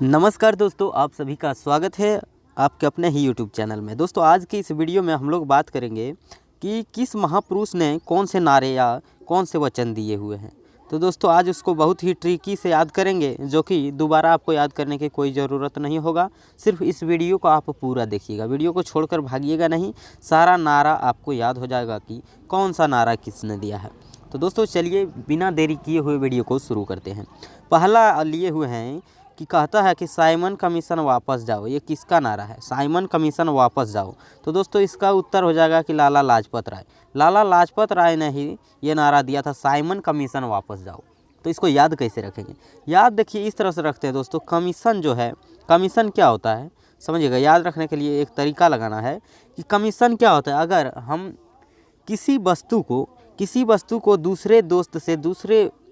नमस्कार दोस्तों, आप सभी का स्वागत है आपके अपने ही यूट्यूब चैनल में। दोस्तों आज की इस वीडियो में हम लोग बात करेंगे कि किस महापुरुष ने कौन से नारे या कौन से वचन दिए हुए हैं। तो दोस्तों आज उसको बहुत ही ट्रिकी से याद करेंगे, जो कि दोबारा आपको याद करने की कोई ज़रूरत नहीं होगा। सिर्फ इस वीडियो को आप पूरा देखिएगा, वीडियो को छोड़कर भागिएगा नहीं। सारा नारा आपको याद हो जाएगा कि कौन सा नारा किसने दिया है। तो दोस्तों चलिए बिना देरी किए हुए वीडियो को शुरू करते हैं। पहला लिए हुए हैं कि कहता है कि साइमन कमीशन वापस जाओ। ये किसका नारा है? साइमन कमीशन वापस जाओ। तो दोस्तों इसका उत्तर हो जाएगा कि लाला लाजपत राय। लाला लाजपत राय ने ही ये नारा दिया था, साइमन कमीशन वापस जाओ। तो इसको याद कैसे रखेंगे? याद देखिए इस तरह से रखते हैं दोस्तों। कमीशन जो है, कमीशन क्या होता है समझिएगा। याद रखने के लिए एक तरीका लगाना है कि कमीशन क्या होता है। अगर हम किसी वस्तु को दूसरे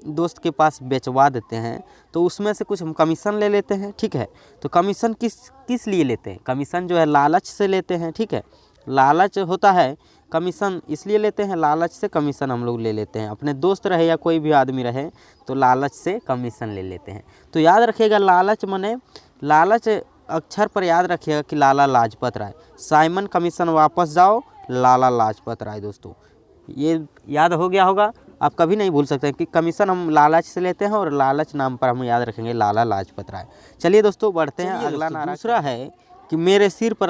दोस्त के पास बेचवा देते हैं तो उसमें से कुछ हम कमीशन ले लेते हैं, ठीक है। तो कमीशन किस लिए लेते हैं? कमीशन जो है लालच से लेते हैं, ठीक है। लालच होता है, कमीशन इसलिए लेते हैं, लालच से कमीशन हम लोग ले लेते हैं। अपने दोस्त रहे या कोई भी आदमी रहे तो लालच से कमीशन ले लेते हैं। तो याद रखिएगा लालच मने लालच अक्षर पर याद रखिएगा कि लाला लाजपत राय। साइमन कमीशन वापस जाओ, लाला लाजपत राय। दोस्तों ये याद हो गया होगा, आप कभी नहीं भूल सकते कि कमीशन हम लालच से लेते हैं और लालच नाम पर हम याद रखेंगे लाला लाजपत राय। चलिए दोस्तों बढ़ते हैं अगला नारा। दूसरा है कि मेरे सिर पर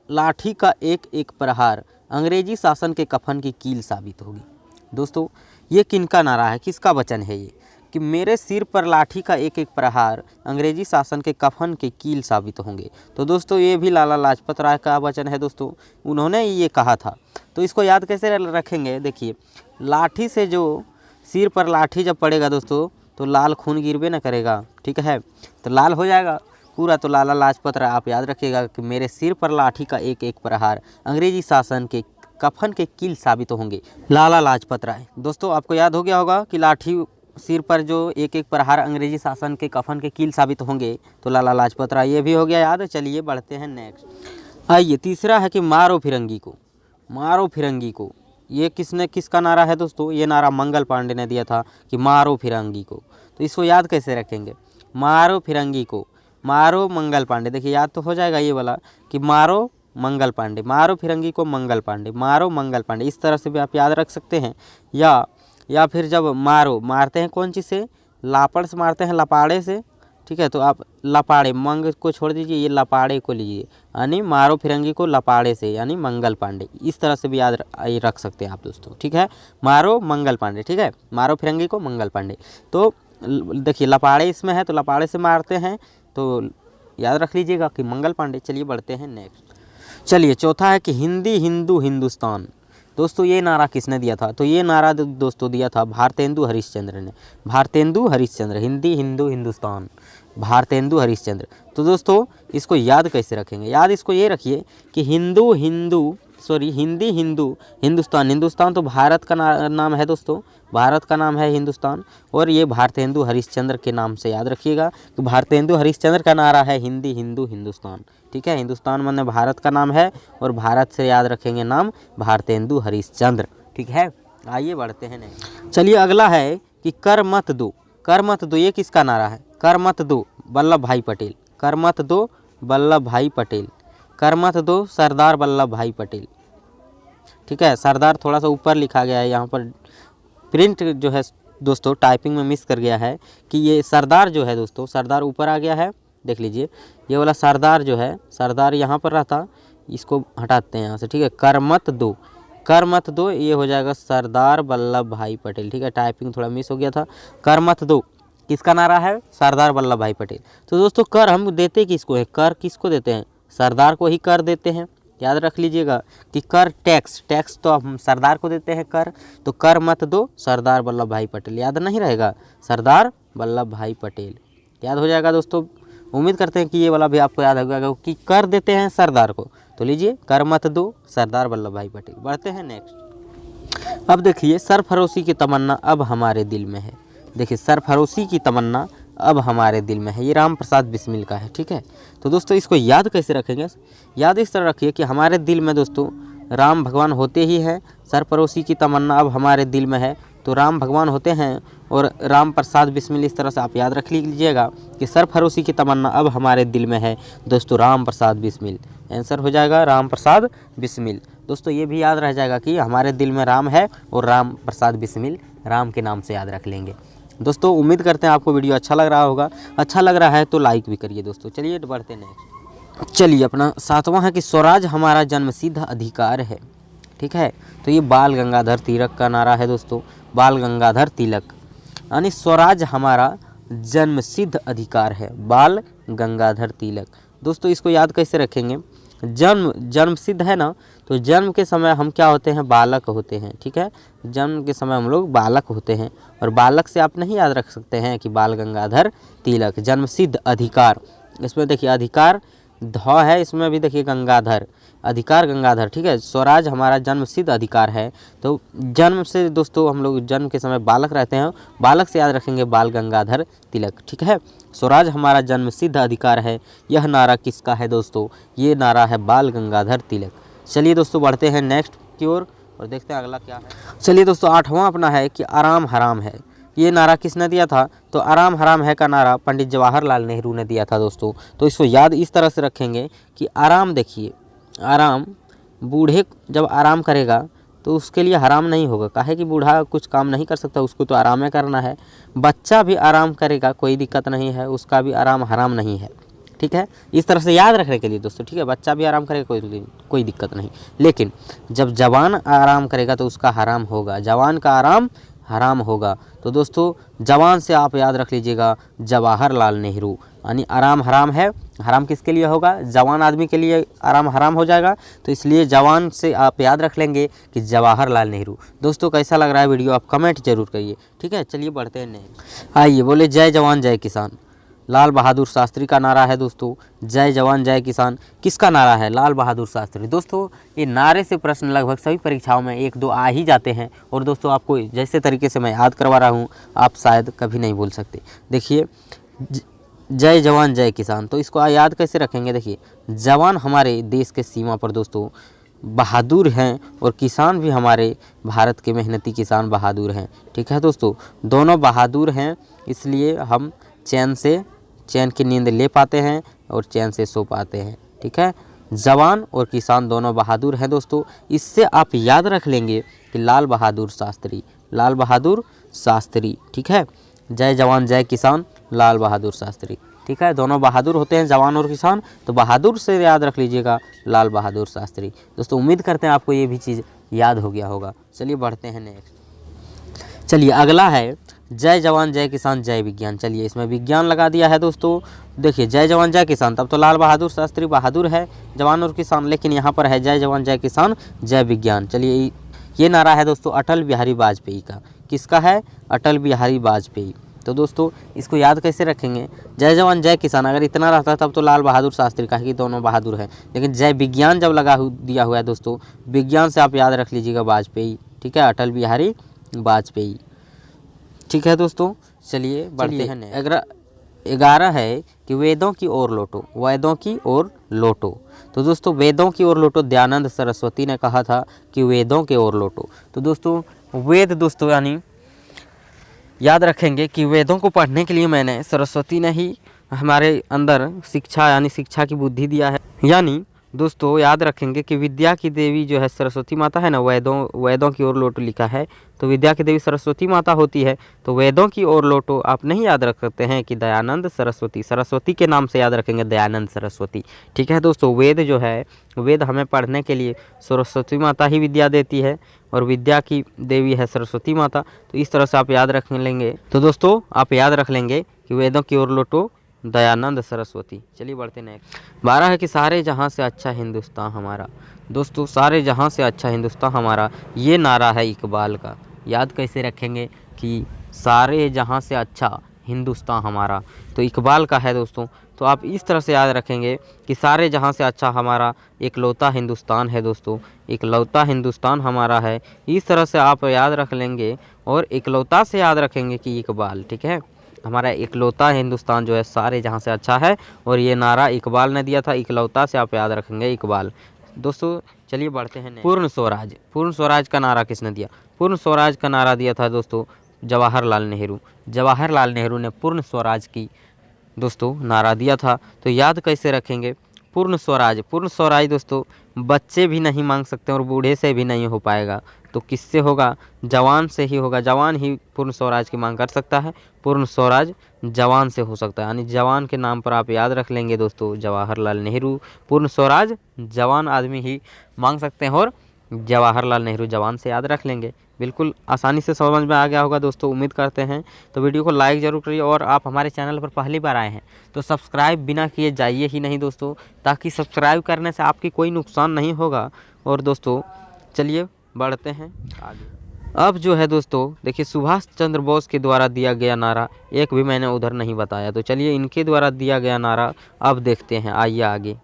लाठी का एक एक प्रहार अंग्रेजी शासन के कफन की कील साबित होगी। दोस्तों ये किनका नारा है, किसका वचन है ये कि मेरे सिर पर लाठी का एक एक प्रहार अंग्रेजी शासन के कफन के कील साबित होंगे। तो दोस्तों ये भी लाला लाजपत राय का वचन है दोस्तों, उन्होंने ये कहा था। तो इसको याद कैसे रखेंगे? देखिए लाठी से जो सिर पर लाठी जब पड़ेगा दोस्तों तो लाल खून गिरबे न करेगा, ठीक है। तो लाल हो जाएगा पूरा। तो लाला लाजपत राय आप याद रखिएगा कि मेरे सिर पर लाठी का एक एक प्रहार अंग्रेजी शासन के कफन के कील साबित होंगे, लाला लाजपत राय। दोस्तों आपको याद हो गया होगा कि लाठी सिर पर जो एक एक प्रहार अंग्रेजी शासन के कफन के कील साबित होंगे तो लाला लाजपत राय। ये भी हो गया याद। चलिए बढ़ते हैं नेक्स्ट। आइए तीसरा है कि मारो फिरंगी को, मारो फिरंगी को। ये किसका नारा है दोस्तों? ये नारा मंगल पांडे ने दिया था कि मारो फिरंगी को। तो इसको याद कैसे रखेंगे? मारो फिरंगी को, मारो मंगल पांडे। देखिए याद तो हो जाएगा ये वाला कि मारो मंगल पांडे, मारो फिरंगी को मंगल पांडे, मारो मंगल पांडे। इस तरह से भी आप याद रख सकते हैं। या फिर जब मारते हैं कौन चीज़ से? लापड़ से मारते हैं, लपाड़े से, ठीक है। तो आप लपाड़े, मंग को छोड़ दीजिए, ये लपाड़े को लीजिए, यानी मारो फिरंगी को लपाड़े से, यानी मंगल पांडे। इस तरह से भी याद रख सकते हैं आप दोस्तों, ठीक है। मारो मंगल पांडे, ठीक है, मारो फिरंगी को मंगल पांडे। तो देखिए लपाड़े इसमें है तो लपाड़े से मारते हैं, तो याद रख लीजिएगा कि मंगल पांडे। चलिए बढ़ते हैं नेक्स्ट। चलिए चौथा है कि हिंदी हिंदू हिंदुस्तान। दोस्तों ये नारा किसने दिया था? तो ये नारा दोस्तों दिया था भारतेंदु हरिश्चंद्र ने। भारतेंदु हरिश्चंद्र, हिंदी हिंदू हिंदुस्तान, भारतेंदु हरिश्चंद्र। तो दोस्तों इसको याद कैसे रखेंगे? याद इसको ये रखिए कि हिंदी हिंदू हिंदुस्तान। हिंदुस्तान तो भारत का नाम है दोस्तों, भारत का नाम है हिंदुस्तान। और ये भारतेंदु हरिश्चंद्र के नाम से याद रखिएगा कि भारतेंदु हरिश्चंद्र का नारा है हिंदी हिंदू हिंदुस्तान, ठीक है। हिंदुस्तान माने भारत का नाम है और भारत से याद रखेंगे नाम भारतेंदु हरिश्चंद्र, ठीक है। आइए बढ़ते हैं नेक्स्ट। चलिए अगला है कि कर मत दो, कर मत दो। ये किसका नारा है? कर मत दो वल्लभ भाई पटेल, कर मत दो वल्लभ भाई पटेल, कर मत दो सरदार वल्लभ भाई पटेल, ठीक है। सरदार थोड़ा सा ऊपर लिखा गया है, यहाँ पर प्रिंट जो है दोस्तों टाइपिंग में मिस कर गया है कि ये सरदार जो है दोस्तों, सरदार ऊपर आ गया है, देख लीजिए। ये वाला सरदार जो है, सरदार यहाँ पर रहता, इसको हटाते हैं यहाँ से, ठीक है। कर मत दो, कर मत दो, ये हो जाएगा सरदार वल्लभ भाई पटेल, ठीक है। टाइपिंग थोड़ा मिस हो गया था। कर मत दो किसका नारा है? सरदार वल्लभ भाई पटेल। तो दोस्तों कर हम देते किसको है? कर किसको देते हैं? सरदार को ही कर देते हैं। याद रख लीजिएगा कि कर टैक्स तो हम सरदार को देते हैं कर। तो कर मत दो सरदार वल्लभ भाई पटेल, याद नहीं रहेगा? सरदार वल्लभ भाई पटेल याद हो जाएगा दोस्तों। उम्मीद करते हैं कि ये वाला भी आपको याद होगा कि कर देते हैं सरदार को। तो लीजिए कर मत दो सरदार वल्लभ भाई पटेल। बढ़ते हैं नेक्स्ट। अब देखिए सरफरोशी की तमन्ना अब हमारे दिल में है। देखिए सरफरोशी की तमन्ना अब हमारे दिल में है, ये राम प्रसाद बिस्मिल का है, ठीक है। तो दोस्तों इसको याद कैसे रखेंगे? याद इस तरह रखिए कि हमारे दिल में दोस्तों राम भगवान होते ही हैं, सरफरोशी की तमन्ना अब हमारे दिल में है। तो राम भगवान होते हैं और राम प्रसाद बिस्मिल, इस तरह से आप याद रख लीजिएगा कि सरफरोशी की तमन्ना अब हमारे दिल में है दोस्तों राम प्रसाद बिस्मिल। आंसर हो जाएगा राम प्रसाद बिस्मिल। दोस्तों ये भी याद रह जाएगा कि हमारे दिल में राम है और राम प्रसाद बिस्मिल राम के नाम से याद रख लेंगे। दोस्तों उम्मीद करते हैं आपको वीडियो अच्छा लग रहा होगा। अच्छा लग रहा है तो लाइक भी करिए दोस्तों। चलिए बढ़ते नेक्स्ट। चलिए अपना 7वां है कि स्वराज हमारा जन्मसिद्ध अधिकार है। ठीक है, तो ये बाल गंगाधर तिलक का नारा है दोस्तों, बाल गंगाधर तिलक, यानी स्वराज हमारा जन्मसिद्ध अधिकार है, बाल गंगाधर तिलक। दोस्तों इसको याद कैसे रखेंगे, जन्म सिद्ध है ना, तो जन्म के समय हम क्या होते हैं, बालक होते हैं। ठीक है, जन्म के समय हम लोग बालक होते हैं और बालक से आप नहीं याद रख सकते हैं कि बाल गंगाधर तिलक, जन्म सिद्ध अधिकार। इसमें देखिए अधिकार ध है, इसमें भी देखिए गंगाधर, अधिकार गंगाधर। ठीक है, स्वराज हमारा जन्म सिद्ध अधिकार है, तो जन्म से दोस्तों हम लोग जन्म के समय बालक रहते हैं, बालक से याद रखेंगे बाल गंगाधर तिलक। ठीक है, स्वराज हमारा जन्म सिद्ध अधिकार है, यह नारा किसका है दोस्तों, ये नारा है बाल गंगाधर तिलक। चलिए दोस्तों बढ़ते हैं नेक्स्ट की ओर और देखते हैं अगला क्या है। चलिए दोस्तों 8वां अपना है कि आराम हराम है। ये नारा किसने दिया था, तो आराम हराम है का नारा पंडित जवाहरलाल नेहरू ने दिया था दोस्तों। तो इसको याद इस तरह से रखेंगे कि आराम, देखिए आराम, बूढ़े जब आराम करेगा तो उसके लिए हराम नहीं होगा, काहे कि बूढ़ा कुछ काम नहीं कर सकता, उसको तो आराम ही करना है। बच्चा भी आराम करेगा, कोई दिक्कत नहीं है, उसका भी आराम हराम नहीं है। ठीक है, इस तरह से याद रखने के लिए दोस्तों। ठीक है, बच्चा भी आराम करेगा, कोई दिक्कत नहीं, लेकिन जब जवान आराम करेगा तो उसका हराम होगा, जवान का आराम हराम होगा। तो दोस्तों जवान से आप याद रख लीजिएगा जवाहरलाल नेहरू, यानी आराम हराम है, हराम किसके लिए होगा, जवान आदमी के लिए आराम हराम हो जाएगा, तो इसलिए जवान से आप याद रख लेंगे कि जवाहरलाल नेहरू। दोस्तों कैसा लग रहा है वीडियो, आप कमेंट जरूर करिए। ठीक है, चलिए बढ़ते हैं नेक्स्ट। आइए बोले जय जवान जय किसान, लाल बहादुर शास्त्री का नारा है दोस्तों। जय जवान जय किसान किसका नारा है, लाल बहादुर शास्त्री। दोस्तों ये नारे से प्रश्न लगभग सभी परीक्षाओं में 1-2 आ ही जाते हैं और दोस्तों आपको जैसे तरीके से मैं याद करवा रहा हूँ आप शायद कभी नहीं भूल सकते। देखिए जय जवान जय किसान, तो इसको याद कैसे रखेंगे, देखिए जवान हमारे देश के सीमा पर दोस्तों बहादुर हैं और किसान भी हमारे भारत के मेहनती किसान बहादुर हैं। ठीक है दोस्तों, दोनों बहादुर हैं, इसलिए हम चैन की नींद ले पाते हैं और चैन से सो पाते हैं। ठीक है, जवान और किसान दोनों बहादुर हैं दोस्तों। इससे आप याद रख लेंगे कि लाल बहादुर शास्त्री, लाल बहादुर शास्त्री। ठीक है, जय जवान जय किसान, लाल बहादुर शास्त्री। ठीक है, दोनों बहादुर होते हैं जवान और किसान, तो बहादुर से याद रख लीजिएगा लाल बहादुर शास्त्री। दोस्तों उम्मीद करते हैं आपको ये भी चीज़ याद हो गया होगा। चलिए बढ़ते हैं नेक्स्ट। चलिए अगला है जय जवान जय किसान जय विज्ञान। चलिए इसमें विज्ञान लगा दिया है दोस्तों। देखिए जय जवान जय किसान, तब तो लाल बहादुर शास्त्री बहादुर है, जवान और किसान, लेकिन यहाँ पर है जय जवान जय किसान जय विज्ञान। चलिए ये नारा है दोस्तों अटल बिहारी वाजपेयी का। किसका है, अटल बिहारी वाजपेयी। तो दोस्तों इसको याद कैसे रखेंगे, जय जवान जय किसान अगर इतना रहता तब तो लाल बहादुर शास्त्री का, कि दोनों बहादुर हैं, लेकिन जय विज्ञान जब दिया हुआ है दोस्तों, विज्ञान से आप याद रख लीजिएगा वाजपेयी। ठीक है, अटल बिहारी वाजपेयी। ठीक है दोस्तों, चलिए बढ़ते हैं। 11 है कि वेदों की ओर लौटो, वेदों की ओर लौटो। तो दोस्तों वेदों की ओर लौटो, दयानंद सरस्वती ने कहा था कि वेदों के ओर लौटो। तो दोस्तों वेद दोस्तों यानी याद रखेंगे कि वेदों को पढ़ने के लिए मैंने सरस्वती ने ही हमारे अंदर शिक्षा यानी शिक्षा की बुद्धि दिया है। यानी दोस्तों याद रखेंगे कि विद्या की देवी जो है सरस्वती माता है ना, वेदों की ओर लौटो लिखा है, तो विद्या की देवी सरस्वती माता होती है, तो वेदों की ओर लौटो आप नहीं याद रख सकते हैं कि दयानंद सरस्वती, सरस्वती के नाम से याद रखेंगे दयानंद सरस्वती। ठीक है दोस्तों, वेद जो है, वेद हमें पढ़ने के लिए सरस्वती माता ही विद्या देती है और विद्या की देवी है सरस्वती माता, तो इस तरह से आप याद रख लेंगे। तो दोस्तों आप याद रख लेंगे कि वेदों की ओर लौटो, दयानंद सरस्वती। चलिए बढ़ते नेक्स्ट। 12 है कि सारे जहां से अच्छा हिंदुस्तान हमारा। दोस्तों सारे जहां से अच्छा हिंदुस्तान हमारा, ये नारा है इकबाल का। याद कैसे रखेंगे कि सारे जहां से अच्छा हिंदुस्तान हमारा, तो इकबाल का है दोस्तों। तो आप इस तरह से याद रखेंगे कि सारे जहां से अच्छा हमारा इकलौता हिंदुस्तान है दोस्तों, इकलौता हिंदुस्तान हमारा है। इस तरह से आप याद रख लेंगे और इकलौता से याद रखेंगे कि इकबाल। ठीक है, हमारा इकलौता हिंदुस्तान जो है सारे जहां से अच्छा है, और ये नारा इकबाल ने दिया था, इकलौता से आप याद रखेंगे इकबाल। दोस्तों चलिए बढ़ते हैं। पूर्ण स्वराज, पूर्ण स्वराज का नारा किसने दिया? पूर्ण स्वराज का नारा दिया था दोस्तों जवाहरलाल नेहरू। जवाहरलाल नेहरू ने पूर्ण स्वराज की दोस्तों नारा दिया था। तो याद कैसे रखेंगे? पूर्ण स्वराज, पूर्ण स्वराज दोस्तों बच्चे भी नहीं मांग सकते और बूढ़े से भी नहीं हो पाएगा। तो किससे होगा? जवान से ही होगा। जवान ही पूर्ण स्वराज की मांग कर सकता है। पूर्ण स्वराज जवान से हो सकता है, यानी जवान के नाम पर आप याद रख लेंगे दोस्तों जवाहरलाल नेहरू। पूर्ण स्वराज जवान आदमी ही मांग सकते हैं और जवाहरलाल नेहरू जवान से याद रख लेंगे। बिल्कुल आसानी से समझ में आ गया होगा दोस्तों, उम्मीद करते हैं। तो वीडियो को लाइक ज़रूर करिए और आप हमारे चैनल पर पहली बार आए हैं तो सब्सक्राइब बिना किए जाइए ही नहीं दोस्तों, ताकि सब्सक्राइब करने से आपकी कोई नुकसान नहीं होगा। और दोस्तों चलिए बढ़ते हैं आगे। अब जो है दोस्तों देखिए सुभाष चंद्र बोस के द्वारा दिया गया नारा एक भी मैंने उधर नहीं बताया, तो चलिए इनके द्वारा दिया गया नारा अब देखते हैं। आइए आगे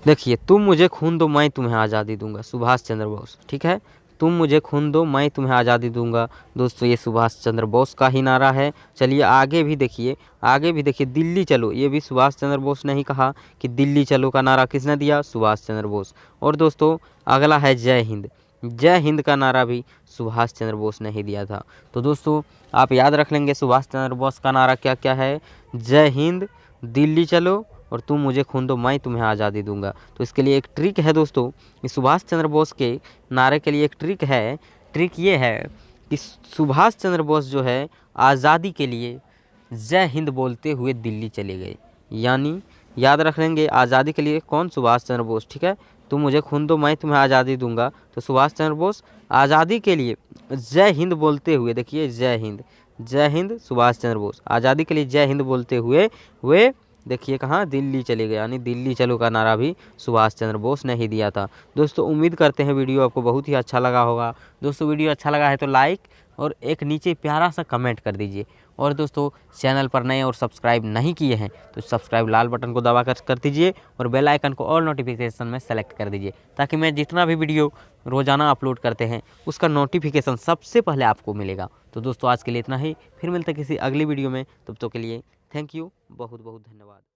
देखिए, तुम मुझे खून दो मैं तुम्हें आज़ादी दूंगा, सुभाष चंद्र बोस। ठीक है, तुम मुझे खून दो मैं तुम्हें आज़ादी दूंगा। दोस्तों ये सुभाष चंद्र बोस का ही नारा है। चलिए आगे भी देखिए, आगे भी देखिए, दिल्ली चलो, ये भी सुभाष चंद्र बोस ने ही कहा कि दिल्ली चलो का नारा किसने दिया? सुभाष चंद्र बोस। और दोस्तों अगला है जय हिंद। जय हिंद का नारा भी सुभाष चंद्र बोस ने ही दिया था। तो दोस्तों आप याद रख लेंगे सुभाष चंद्र बोस का नारा क्या क्या है? जय हिंद, दिल्ली चलो और तुम मुझे खून दो मैं तुम्हें आज़ादी दूंगा। तो इसके लिए एक ट्रिक है दोस्तों, इस सुभाष चंद्र बोस के नारे के लिए एक ट्रिक है। ट्रिक ये है कि सुभाष चंद्र बोस जो है आज़ादी के लिए जय हिंद बोलते हुए दिल्ली चले गए। यानी याद रख लेंगे आज़ादी के लिए कौन? सुभाष चंद्र बोस। ठीक है, तुम मुझे खून दो मैं तुम्हें आज़ादी दूंगा। तो सुभाष चंद्र बोस आज़ादी के लिए जय हिंद बोलते हुए, देखिए जय हिंद, जय हिंद सुभाष चंद्र बोस आज़ादी के लिए जय हिंद बोलते हुए वे देखिए कहाँ? दिल्ली चले गए। यानी दिल्ली चलो का नारा भी सुभाष चंद्र बोस ने ही दिया था। दोस्तों उम्मीद करते हैं वीडियो आपको बहुत ही अच्छा लगा होगा। दोस्तों वीडियो अच्छा लगा है तो लाइक और एक नीचे प्यारा सा कमेंट कर दीजिए। और दोस्तों चैनल पर नए और सब्सक्राइब नहीं किए हैं तो सब्सक्राइब लाल बटन को दबा कर दीजिए और बेल आइकन को ऑल नोटिफिकेशन में सेलेक्ट कर दीजिए, ताकि मैं जितना भी वीडियो रोज़ाना अपलोड करते हैं उसका नोटिफिकेशन सबसे पहले आपको मिलेगा। तो दोस्तों आज के लिए इतना ही, फिर मिलते हैं किसी अगली वीडियो में। तब तक के लिए थैंक यू, बहुत बहुत धन्यवाद।